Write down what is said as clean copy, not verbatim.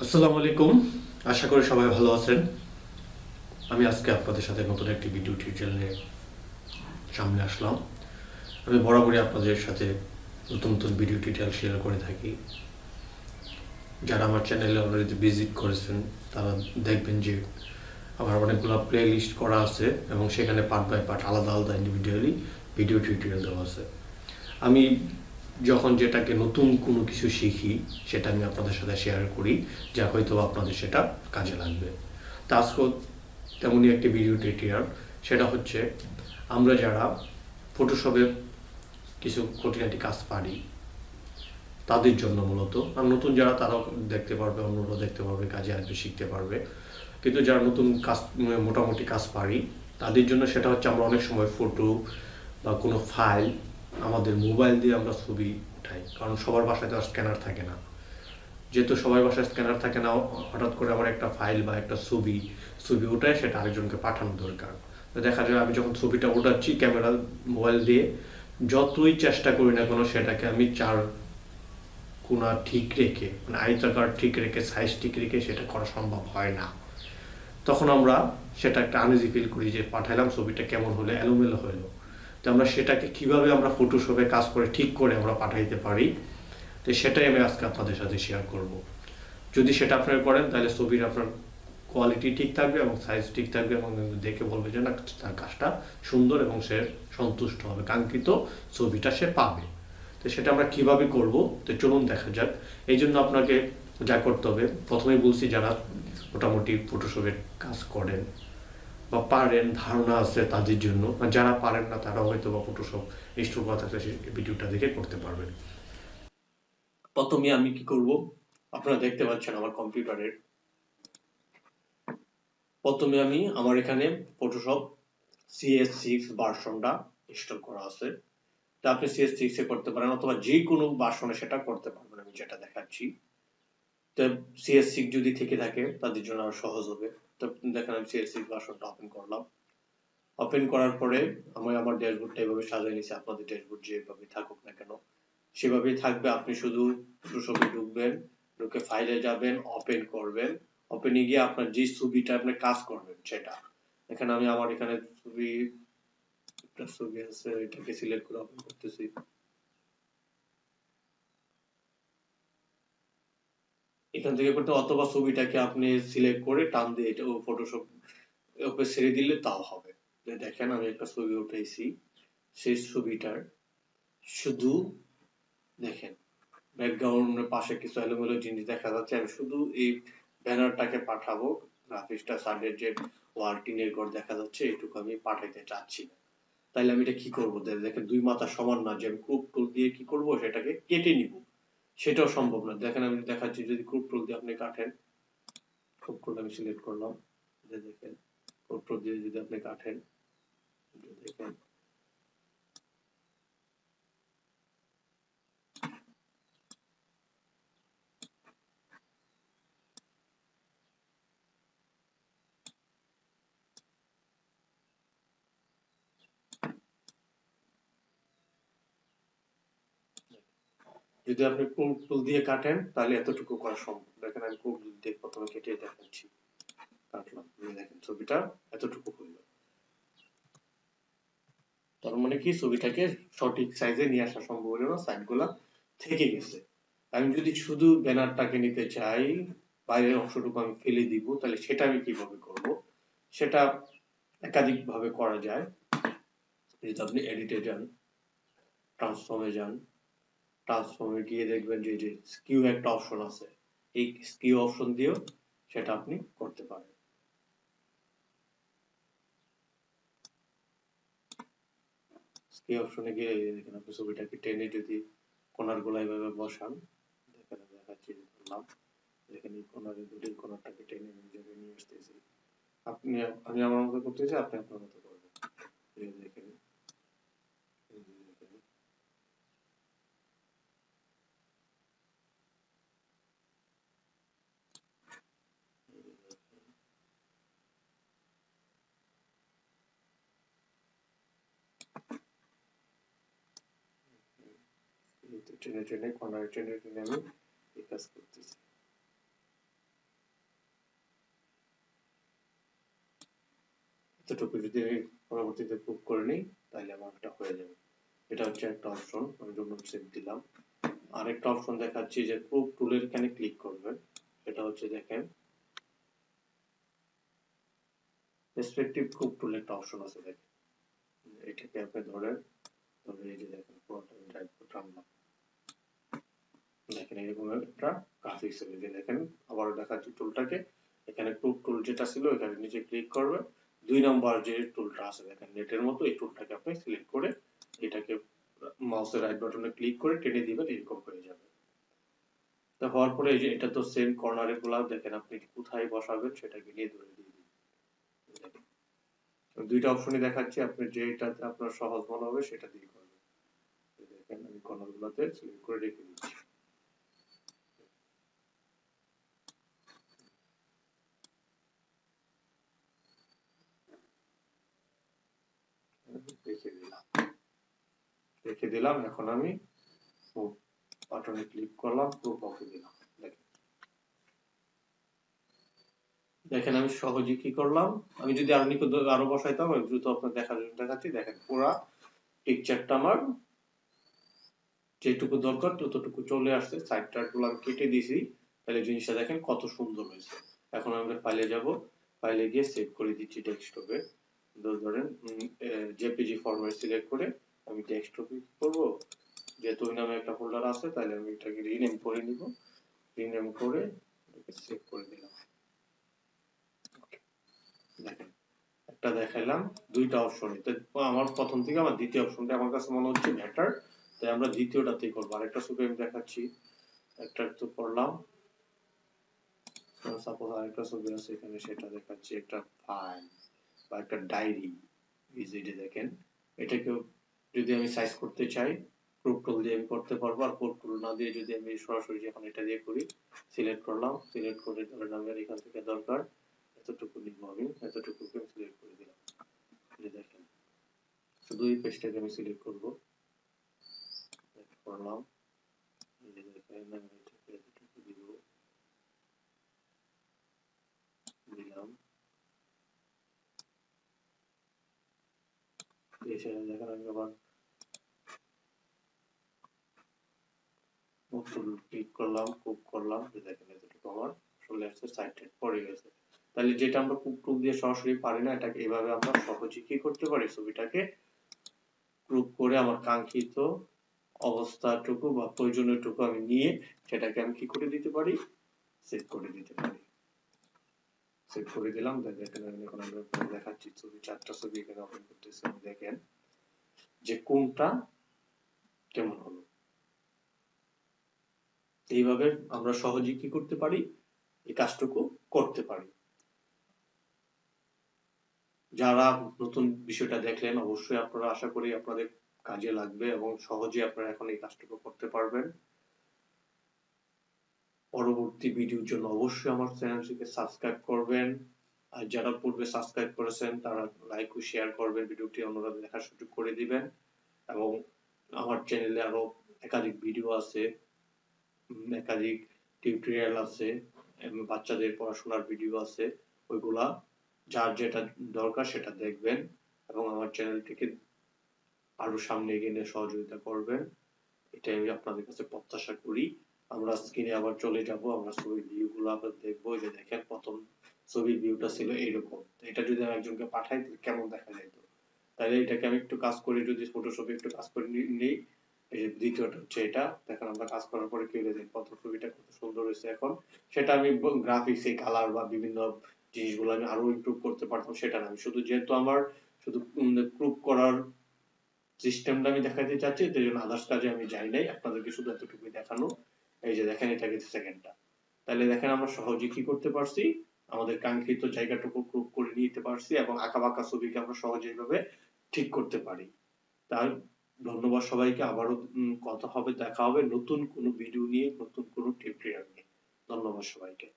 আসসালামু আলাইকুম। আশা করি সবাই ভালো আছেন। আমি আজকে আপনাদের সাথে নতুন একটি ভিডিও টিউটোরিয়াল নিয়ে সামনে আসলাম। আমি বরাবরই আপনাদের সাথে নতুন নতুন ভিডিও টিউটোরিয়াল শেয়ার করে থাকি। যারা আমার চ্যানেলে অলরেডি ভিজিট করেছেন তারা দেখবেন যে আমার অনেকগুলো প্লে লিস্ট করা আছে এবং সেখানে পার্ট বাই পার্ট আলাদা আলাদা ইন্ডিভিজুয়ালি ভিডিও টিউটোরিয়াল দেওয়া আছে। আমি যখন যেটাকে নতুন কোনো কিছু শিখি সেটা আমি আপনাদের সাথে শেয়ার করি, যা হয়তো আপনাদের সেটা কাজে লাগবে। তা আজকেও তেমনই একটি ভিডিও টিউটোরিয়াল, সেটা হচ্ছে আমরা যারা ফটোশপে কিছু খুঁটিনাটি কাজ পারি তাদের জন্য মূলত, আর নতুন যারা তারাও দেখতে পারবে, অন্যরাও দেখতে পারবে, কাজে আসবে, শিখতে পারবে। কিন্তু যারা নতুন কাজ মোটামুটি কাজ পারি তাদের জন্য সেটা হচ্ছে আমরা অনেক সময় ফটো বা কোনো ফাইল আমাদের মোবাইল দিয়ে আমরা ছবি উঠাই, কারণ সবার বাসায় তো আর স্ক্যানার থাকে না। যেহেতু সবার বাসায় স্ক্যানার থাকে না, হঠাৎ করে আমার একটা ফাইল বা একটা ছবি উঠায় সেটা আরেকজনকে পাঠানো দরকার। তো দেখা যায় আমি যখন ছবিটা উঠাচ্ছি ক্যামেরা মোবাইল দিয়ে, যতই চেষ্টা করি না কেন সেটাকে আমি চার কোণা ঠিক রেখে, মানে আয়তাকার ঠিক রেখে, সাইজ ঠিক রেখে সেটা করা সম্ভব হয় না। তখন আমরা সেটা একটা আনইজি ফিল করি যে পাঠালাম ছবিটা কেমন হলো, এলোমেলো হলো। তো আমরা সেটাকে কিভাবে আমরা ফটোশপে কাজ করে ঠিক করে আমরা পাঠাইতে পারি, তো সেটাই আমি আজকে আপনাদের সাথে শেয়ার করব। যদি সেটা আপনারা করেন তাহলে ছবির আপনার কোয়ালিটি ঠিক থাকবে এবং সাইজ ঠিক থাকবে এবং দেখে বলবে যে না তার কাজটা সুন্দর এবং সে সন্তুষ্ট হবে, কাঙ্ক্ষিত ছবিটা সে পাবে। তো সেটা আমরা কিভাবে করব, তো চলুন দেখা যাক। এই জন্য আপনাকে যা করতে হবে, প্রথমেই বলছি যারা মোটামুটি ফটোশপের কাজ করেন বা পারেন, ধারণা আছে তাদের জন্য, আর যারা পারেন না তারা হয়তো বা ফটোশপ ইনস্টল করা থাকলে সেই ভিডিওটা দেখে করতে পারবেন। প্রথমে আমি কি করব, আপনারা দেখতে পাচ্ছেন আমার কম্পিউটারের, প্রথমে আমি আমার এখানে ফটোশপ CS6 ভার্সনটা ইনস্টল করা আছে। তা আপনি CS6 এ করতে পারেন অথবা যে কোনো ভার্সনে সেটা করতে পারবেন, আমি যেটা দেখাচ্ছি। তো CS6 যদি থেকে থাকে তাদের জন্য আরো সহজ হবে। তো দেখেন আমি CS6 ভার্সনটা ওপেন করলাম। ওপেন করার পরে আমি আমার ড্যাশবোর্ডটা এভাবে সাজিয়ে নিয়েছি, আপনাদের ড্যাশবোর্ড যেভাবে থাকুক না কেন সেভাবেই থাকবে। আপনি শুধু ফটোশপে ঢুকবেন, ঢুকে ফাইলে যাবেন, ওপেন করবেন। ওপেনে গিয়ে আপনার যে ছবিটা আপনি কাজ করবেন সেটা, এখানে আমি আমার এখানে ছবি, একটা ছবি আছে এটাকে সিলেক্ট করে ওপেন করতেছি। এখান থেকে করতে, অথবা ছবিটাকে আপনি সিলেক্ট করে টান দিয়ে এটা ফটোশপ ওপরে ছেড়ে দিলে তাও হবে। দেখেন আমি একটা ছবি উঠাইছি, সেই ছবিটার শুধু দেখেন ব্যাকগ্রাউন্ডের পাশে কিছু এলোমেলো জিনিস দেখা যাচ্ছে। আমি শুধু এই ব্যানারটাকে পাঠাবো, গ্রাফিক্সটা সাইডের যে ওয়াল টিনের ঘর দেখা যাচ্ছে এইটুকু আমি পাঠাইতে চাচ্ছি না। তাইলে আমি এটা কি করবো, দেখেন দুই মাথা সমান না, যে আমি ক্রপ টুল দিয়ে কি করব সেটাকে কেটে নিব, সেটাও সম্ভব না। দেখেন আমি দেখাচ্ছি, যদি ক্রপ টুল দিয়ে আপনি কাটেন, ক্রপ টুল আমি সিলেক্ট করলাম, দেখেন ক্রপ টুল দিয়ে যদি আপনি কাটেন, দেখেন যদি আপনি ক্রপ টুল দিয়ে কাটেন তাহলে এতটুকু করা সম্ভব। দেখেন আমি ক্রপ টুল দিয়ে প্রথমে কেটে দেখাচ্ছি, কাটলাম, দেখেন ছবিটা এতটুকু হইল। তার মানে কি ছবিটাকে সঠিক সাইজে নিয়ে আসা সম্ভব হলো না, সাইড গুলা থেকে গেছে। আমি যদি শুধু ব্যানারটাকে নিতে চাই, বাইরের অংশটুকু আমি ফেলে দিব, তাহলে সেটা আমি কিভাবে করব, সেটা একাধিক ভাবে করা যায়। যদি আপনি এডিটে যান, ট্রান্সফর্মে যান, ট্রান্সফর্মে গিয়ে দেখবেন যে যে স্কিউ একটা অপশন আছে, এই স্কিউ অপশন দিয়েও সেটা আপনি করতে পারেন। স্কিউ অপশনে গিয়ে দেখেন আপনি ছবিটাকে টেনে যদি কোনার গুলা এভাবে বসান, দেখেন আমি দেখাচ্ছি, করলাম, দেখেন এই কোনারে দুটির কোনারটাকে টেনে নিয়ে জায়গায় নিয়ে আসতেছি। আপনি, আমি আমার মতো করতেছি, আপনি আপনার মতো করবেন। এই যে দেখেন, এই যে দেখেন, এই যে দেখেন, এই তো টেনে টেনে কোনারে টেনে টেনে আমি এই কাজ করতেছি। এতটুকু যদি আমি পরবর্তীতে গ্রুপ করে নিই তাহলে আমার এটা হয়ে যাবে। এটা হচ্ছে একটা অপশন, আমি ডোন্ট সেভ দিলাম। আরেকটা অপশন দেখাচ্ছি যে গ্রুপ টুলের এখানে ক্লিক করবেন, সেটা হচ্ছে দেখেন রেসপেক্টিভ গ্রুপ টুল একটা অপশন আছে দেখেন, এটাকে আপনি ধরেন, তবে এই যে দেখেন পুরোটা ড্রাইভ করে আনলাম, দেখেন এরকম একটা গ্রাফিক্স হবে। যে দেখেন আবারও দেখাচ্ছি টুলটাকে, এখানে গ্রুপ টুল যেটা ছিল এখানে নিচে ক্লিক করবে, 2 নম্বর যে টুলটা আছে দেখেন নেটের মতো, এই টুলটাকে আপনি সিলেক্ট করে এটাকে মাউসের রাইট বাটনে ক্লিক করে টেনে দিবেন, এরকম হয়ে যাবে। তো হওয়ার পরে এই যে এটা তো সেম কর্নারে গুলা দেখেন, আপনি কোথায় বসাবেন সেটাকে নিয়ে ধরে দিয়ে দিন। দেখেন দুইটা অপশনই দেখাচ্ছি, আপনি যেটাতে আপনার সহজ মনে হবে সেটা দিয়ে করবেন। দেখেন আমি কর্নার গুলাতে সিলেক্ট করে রেখে দিচ্ছি। রেখে দিলাম, এখন আমি বাটনে ক্লিক করলাম, প্রুফ অফে দিলাম। দেখেন আমি সহজে কি করলাম, আমি যদি আরো বসাইতাম দ্রুত আপনার দেখাচ্ছি। দেখেন পুরা পিকচারটা আমার যেটুকু দরকার ততটুকু চলে আসছে, সাইড টাইড গুলো আমি কেটে দিয়েছি, তাহলে জিনিসটা দেখেন কত সুন্দর হয়েছে। এখন আমরা ফাইলে যাব, ফাইলে গিয়ে সেভ করে দিচ্ছি ডেস্কটপে। ধরেন জেপিজি ফরম্যাট সিলেক্ট করে আমি ডেস্কটপে কি করব, যেহেতু ওই নামে একটা ফোল্ডার আছে তাহলে আমি এটাকে রিনেম করে নিব, রিনেম করে এটাকে সেভ করে দিলাম। দেখেন একটা দেখাইলাম, দুইটা অপশন, আমার প্রথম থেকে আমার দ্বিতীয় অপশনটা আমার কাছে মনে হচ্ছে বেটার, তাই আমরা দ্বিতীয়টাতেই করবো। আরেকটা ছবি আমি দেখাচ্ছি, একটা তো করলাম, সাপোজ আরেকটা ছবি আছে এখানে, সেটা দেখাচ্ছি, একটা ফাইল বা একটা ডায়েরি। এই যে দেখেন, এটাকেও যদি আমি সাইজ করতে চাই ক্রপ টুল দিয়ে আমি করতে পারবো, আর ক্রপ টুল না দিয়ে যদি আমি সরাসরি যখন এটা দিয়ে করি, সিলেক্ট করলাম, সিলেক্ট করে ধরেন আমার এখান থেকে দরকার এতটুকু নিব, আমি এতটুকুকে সিলেক্ট করে দিলাম। এই দেখেন শুধু এই পেজটাকে আমি সিলেক্ট করব, করলাম, এই যে দেখেন আমি এটাকে এতটুকু দিব, দিলাম। এসে দেখেন আমি আবার ক্লিক করলাম, কুক করলাম, দেখেন এতটুকু আমার চলে আসছে, সাইড পড়ে গেছে। তাহলে যেটা আমরা কুক টুল দিয়ে সরাসরি পারি না, এটাকে এভাবে আমরা সহজে কি করতে পারি, ছবিটাকে গ্রুপ করে আমার কাঙ্ক্ষিত অবস্থাটুকু বা প্রয়োজনীয়টুকু আমি নিয়ে সেটাকে আমি কি করে দিতে পারি, সেভ করে দিতে পারি। সেভ করে দিলাম, দেখেন আমি এখন দেখাচ্ছি ছবি, 4টা ছবি এখানে ওপেন করতেছি, দেখেন যে কোনটা কেমন হলো। এইভাবে আমরা সহজে কি করতে পারি, এই কাজটুকু করতে পারি। যারা নতুন বিষয়টা দেখলেন অবশ্যই আপনারা, আশা করি আপনাদের কাজে লাগবে এবং সহজে আপনারা এখন এই কাজটুকু করতে পারবেন। পরবর্তী ভিডিওর জন্য অবশ্যই আমার চ্যানেলটিকে সাবস্ক্রাইব করবেন, আর যারা পূর্বে সাবস্ক্রাইব করেছেন তারা লাইক ও শেয়ার করবেন, ভিডিওটি অন্যরা দেখার সুযোগ করে দিবেন। এবং আমার চ্যানেলে আরো একাধিক ভিডিও আছে, একাধিক টিউটোরিয়াল আছে, বাচ্চাদের পড়াশোনার ভিডিও আছে, ওইগুলা যার যেটা দরকার সেটা দেখবেন এবং আমার চ্যানেলটিকে আরো সামনে এগিয়ে নিয়ে সহযোগিতা করবেন, এটাই আমি আপনাদের কাছে প্রত্যাশা করি। আমরা স্ক্রিনে আবার চলে যাব, আমরা ছবির ভিউ গুলো আবার দেখবো। যে দেখেন প্রথম ছবির ভিউটা ছিল এইরকম, এটা যদি আমি একজনকে পাঠাই তাহলে কেমন দেখা যেত। তাহলে এটাকে আমি একটু কাজ করে, যদি ফটোশপে একটু কাজ করে নিই, এই যে দ্বিতীয়টা হচ্ছে এটা, দেখেন আমরা কাজ করার পরে কি হয়েছে, কত ছবিটা কত সুন্দর হয়েছে। এখন সেটা আমি গ্রাফিক্স, এই কালার বা বিভিন্ন জিনিসগুলো আমি আরো ইমপ্রুভ করতে পারতাম, সেটা না, আমি শুধু যেহেতু আমার শুধু প্রুভ করার সিস্টেমটা আমি দেখাতে চাচ্ছি, এই জন্য আদার্স কাজে আমি যাই নাই, আপনাদেরকে শুধু এতটুকুই দেখানো। এই যে দেখেন এটা কিন্তু সেকেন্ডটা, তাহলে দেখেন আমরা সহজে কি করতে পারছি, আমাদের কাঙ্ক্ষিত জায়গাটুকু প্রুভ করে নিতে পারছি এবং আঁকা বাঁকা ছবিকে আমরা সহজে এইভাবে ঠিক করতে পারি। তাই ধন্যবাদ সবাইকে, আবারও কথা হবে, দেখা হবে নতুন কোনো ভিডিও নিয়ে, নতুন কোনো টিউটোরিয়াল নিয়ে। ধন্যবাদ সবাইকে।